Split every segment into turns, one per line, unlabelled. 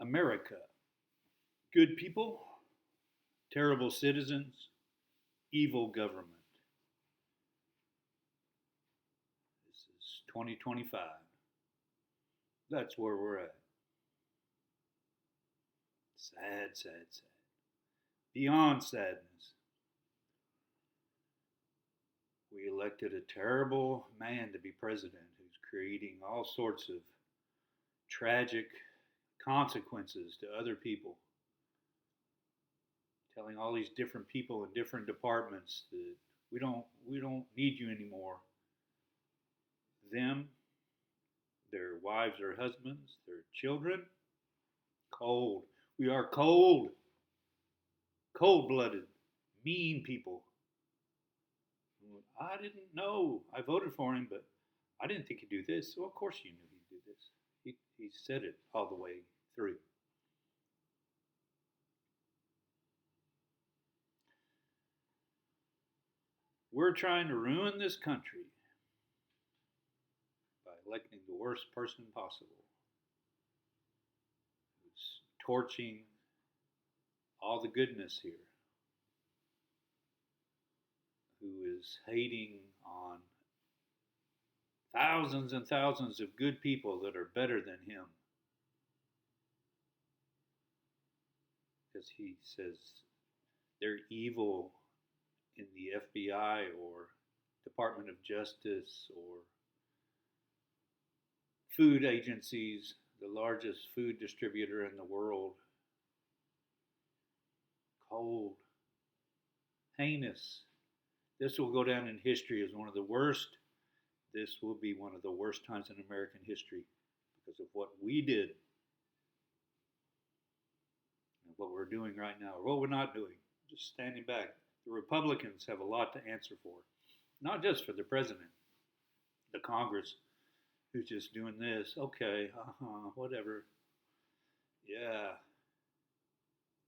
America. Good people, terrible citizens, evil government. This is 2025. That's where we're at. Sad, sad, sad. Beyond sadness, we elected a terrible man to be president who's creating all sorts of tragic consequences to other people, telling all these different people in different departments that we don't need you anymore. Them, their wives or husbands, their children, cold. We are cold, cold-blooded, mean people. I didn't know. I voted for him, but I didn't think he'd do this. So of course you knew he'd do this. He said it all the way through. We're trying to ruin this country by electing the worst person possible, who's torching all the goodness here, who is hating on thousands and thousands of good people that are better than him. Because he says they're evil in the FBI or Department of Justice or food agencies, the largest food distributor in the world. Cold, heinous. This will go down in history as one of the worst. This will be one of the worst times in American history because of what we did and what we're doing right now, or what we're not doing, just standing back. The Republicans have a lot to answer for, not just for the president, the Congress, who's just doing this. Okay, whatever. Yeah.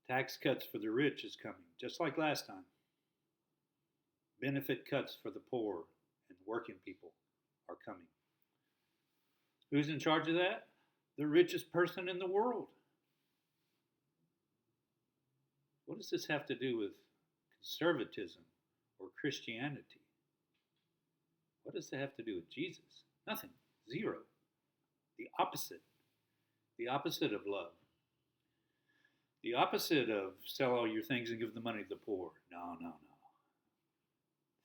Tax cuts for the rich is coming, just like last time. Benefit cuts for the poor and working people are coming. Who's in charge of that? The richest person in the world. What does this have to do with conservatism or Christianity? What does it have to do with Jesus? Nothing. Zero. The opposite. The opposite of love. The opposite of sell all your things and give the money to the poor. No, no, no.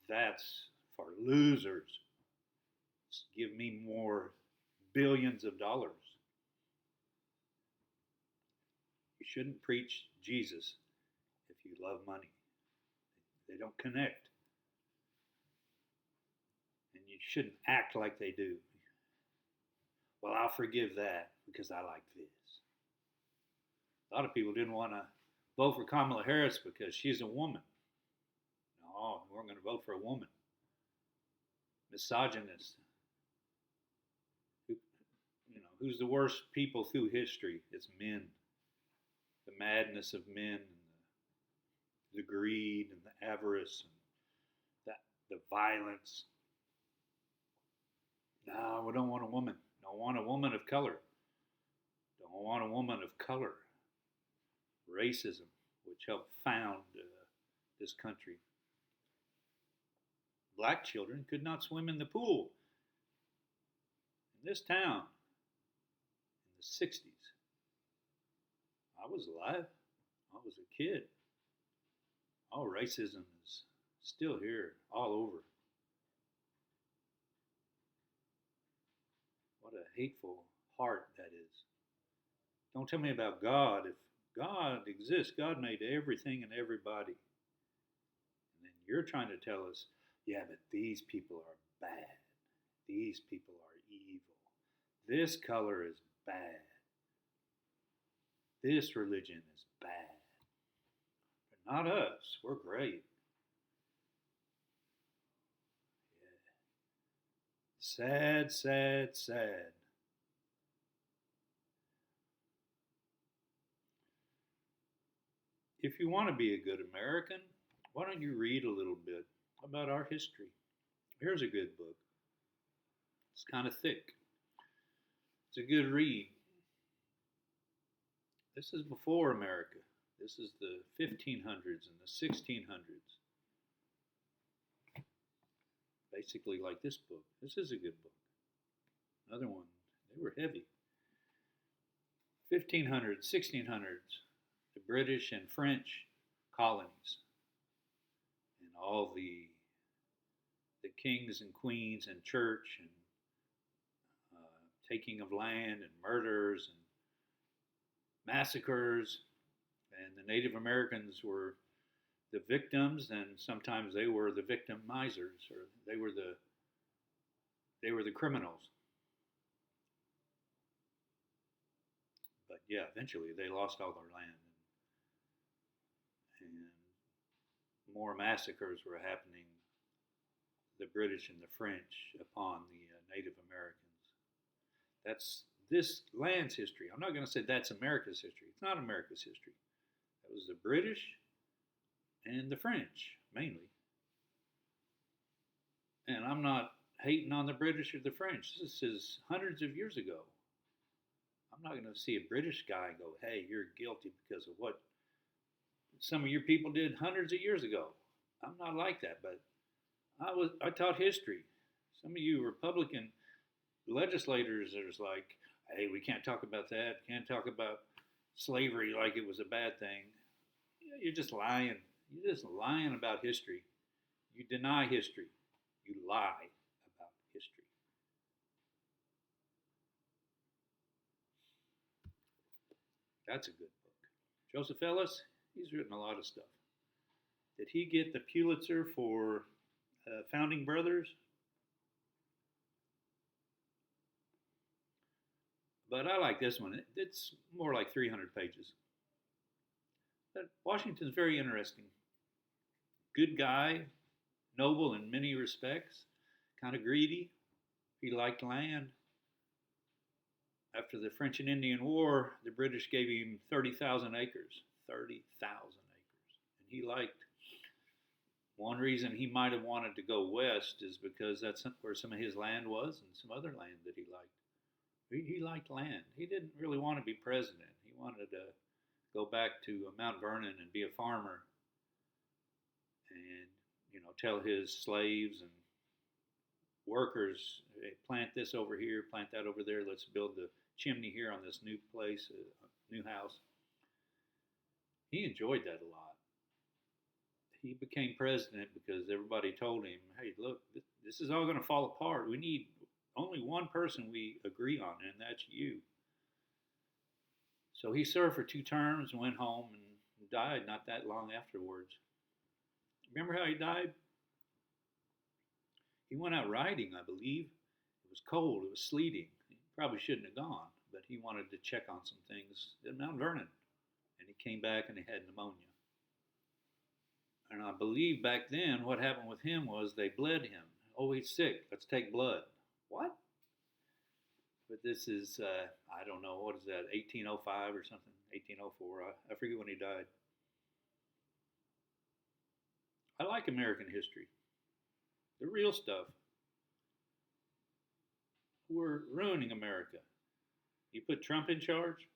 That's for losers. Give me more billions of dollars. You shouldn't preach Jesus if you love money. They don't connect. And you shouldn't act like they do. Well, I'll forgive that because I like this. A lot of people didn't want to vote for Kamala Harris because she's a woman. No, we weren't going to vote for a woman. Misogynist. Who's the worst people through history? It's men. The madness of men, and the greed, and the avarice, and the violence. No, we don't want a woman. Don't want a woman of color. Don't want a woman of color. Racism, which helped found this country. Black children could not swim in the pool in this town in the 60s. I was alive. I was a kid. Oh, racism is still here, all over. What a hateful heart that is. Don't tell me about God. If God exists, God made everything and everybody. And then you're trying to tell us, yeah, but these people are bad. These people are evil. This color is bad. This religion is bad. But not us. We're great. Yeah. Sad, sad, sad. If you want to be a good American, why don't you read a little bit about our history? Here's a good book. It's kind of thick. It's a good read. This is before America. This is the 1500s and the 1600s. Basically, like this book. This is a good book. Another one. They were heavy. 1500s, 1600s, the British and French colonies, and all the kings and queens and church and taking of land and murders and massacres, and the Native Americans were the victims, and sometimes they were the victimizers, or they were the criminals. But yeah, eventually they lost all their land, and more massacres were happening. The British and the French upon the Native Americans. That's this land's history. I'm not going to say that's America's history. It's not America's history. That was the British and the French, mainly. And I'm not hating on the British or the French. This is hundreds of years ago. I'm not going to see a British guy go, hey, you're guilty because of what some of your people did hundreds of years ago. I'm not like that, but I taught history. Some of you Republican legislators are like, hey, we can't talk about that. Can't talk about slavery like it was a bad thing. You're just lying. You're just lying about history. You deny history. You lie about history. That's a good book. Joseph Ellis, he's written a lot of stuff. Did he get the Pulitzer for Founding Brothers? But I like this one. It's more like 300 pages. But Washington's very interesting. Good guy, noble in many respects, kind of greedy. He liked land. After the French and Indian War, the British gave him 30,000 acres. 30,000 acres. And he liked, one reason he might have wanted to go west is because that's where some of his land was and some other land that he liked. He liked land. He didn't really want to be president. He wanted to go back to Mount Vernon and be a farmer and, tell his slaves and workers, hey, plant this over here, plant that over there, let's build the chimney here on this new place, new house. He enjoyed that a lot. He became president because everybody told him, hey, look, this is all going to fall apart. We need only one person we agree on, and that's you. So he served for 2 terms and went home and died not that long afterwards. Remember how he died? He went out riding, I believe. It was cold, it was sleeting. He probably shouldn't have gone, but he wanted to check on some things at Mount Vernon. And he came back and he had pneumonia. And I believe back then what happened with him was they bled him. Oh, he's sick, let's take blood. What? But this is, I don't know, what is that, 1805 or something? 1804, I forget when he died. I like American history. The real stuff. We're ruining America. You put Trump in charge,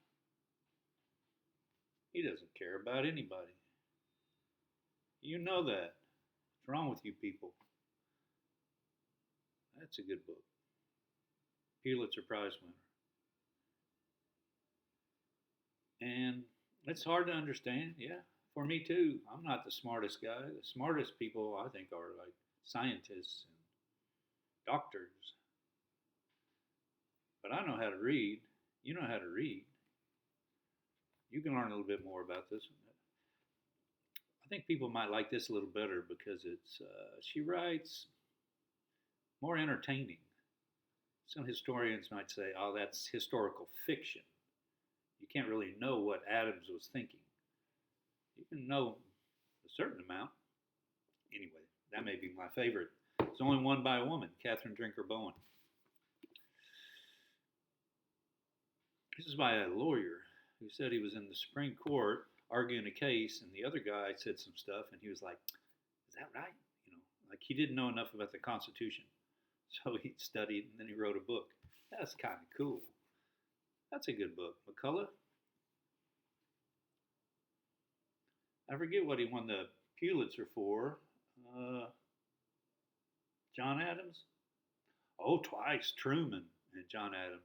he doesn't care about anybody. You know that. What's wrong with you people? That's a good book. Pulitzer Prize winner. And it's hard to understand, yeah. For me too. I'm not the smartest guy. The smartest people, I think, are like scientists and doctors. But I know how to read. You know how to read. You can learn a little bit more about this. I think people might like this a little better because it's she writes more entertaining. Some historians might say, oh, that's historical fiction. You can't really know what Adams was thinking. You can know a certain amount. Anyway, that may be my favorite. It's only one by a woman, Catherine Drinker Bowen. This is by a lawyer who said he was in the Supreme Court arguing a case, and the other guy said some stuff, and he was like, is that right? Like he didn't know enough about the Constitution. So he studied, and then he wrote a book. That's kind of cool. That's a good book. McCullough, I forget what he won the Pulitzer for. Uh, John Adams? Oh, twice. Truman and John Adams.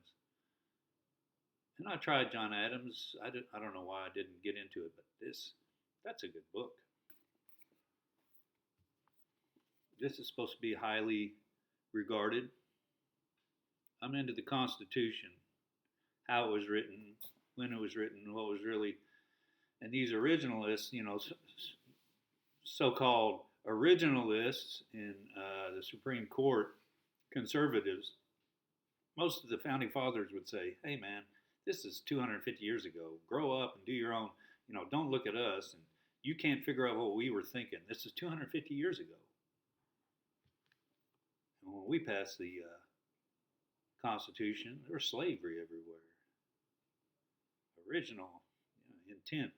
And I tried John Adams. I don't know why I didn't get into it, but that's a good book. This is supposed to be highly regarded. I'm into the Constitution, how it was written, when it was written, what was really. And these originalists, so-called originalists in the Supreme Court, conservatives, most of the founding fathers would say, hey man, this is 250 years ago. Grow up and do your own, don't look at us. And you can't figure out what we were thinking. This is 250 years ago. And when we passed the Constitution, there was slavery everywhere. Original intent.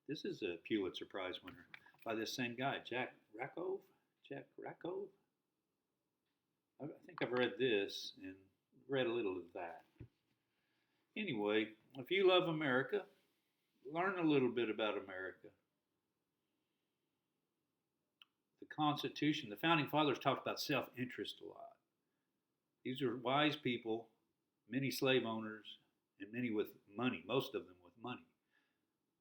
This is a Pulitzer Prize winner by this same guy, Jack Rakove. I think I've read this and read a little of that. Anyway, if you love America, learn a little bit about America. The Constitution, the Founding Fathers talked about self-interest a lot. These are wise people, many slave owners, and many with money, most of them with money.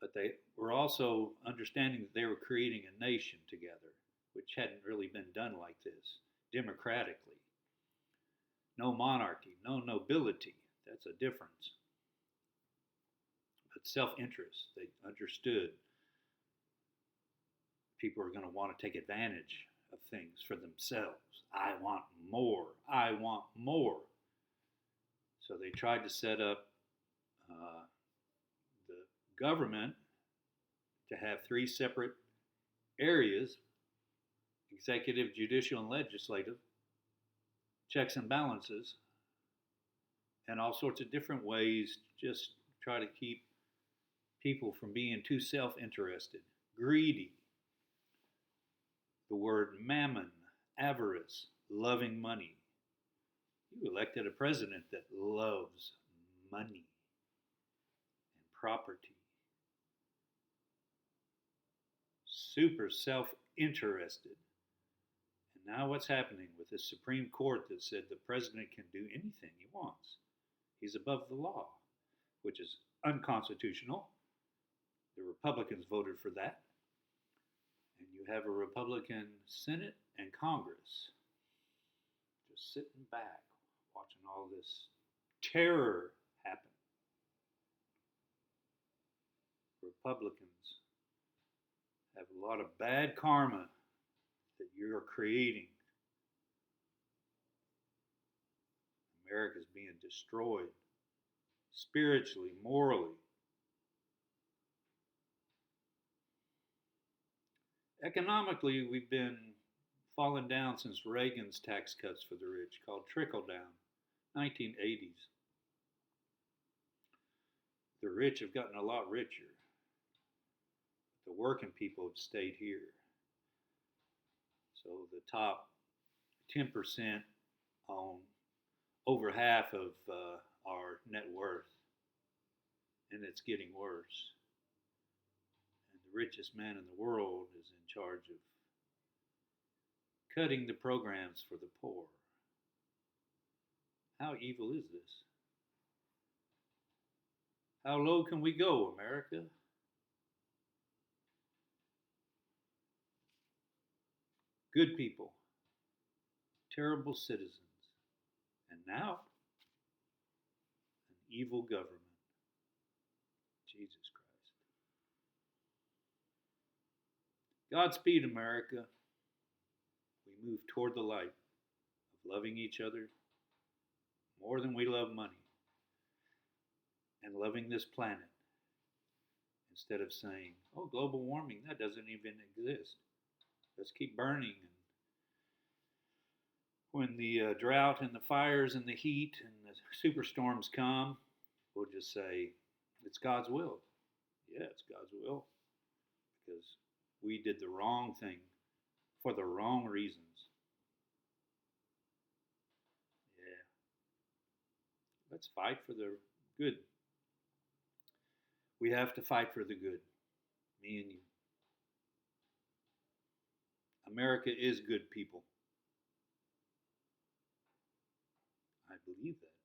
But they were also understanding that they were creating a nation together, which hadn't really been done like this, democratically. No monarchy, no nobility. That's a difference. But self-interest, they understood people are going to want to take advantage of things for themselves. I want more. I want more. So they tried to set up the government to have three separate areas: executive, judicial, and legislative, checks and balances, and all sorts of different ways to just try to keep people from being too self-interested, greedy. The word mammon, avarice, loving money. You elected a president that loves money and property. Super self-interested. And now what's happening with the Supreme Court that said the president can do anything he wants? He's above the law, which is unconstitutional. The Republicans voted for that. And you have a Republican Senate and Congress just sitting back, watching all this terror happen. Republicans have a lot of bad karma that you're creating. America's being destroyed spiritually, morally. Economically, we've been falling down since Reagan's tax cuts for the rich, called trickle down, 1980s. The rich have gotten a lot richer. The working people have stayed here. So the top 10% own over half of our net worth, and it's getting worse. And the richest man in the world is in charge of cutting the programs for the poor. How evil is this? How low can we go, America? Good people, terrible citizens, and now an evil government. Jesus Christ. Godspeed, America. We move toward the light of loving each other more than we love money, and loving this planet instead of saying, oh, global warming, that doesn't even exist. Let's keep burning. And when the drought and the fires and the heat and the superstorms come, we'll just say, it's God's will. Yeah, it's God's will. Because we did the wrong thing for the wrong reasons. Yeah. Let's fight for the good. We have to fight for the good. Me and you. America is good people. I believe that.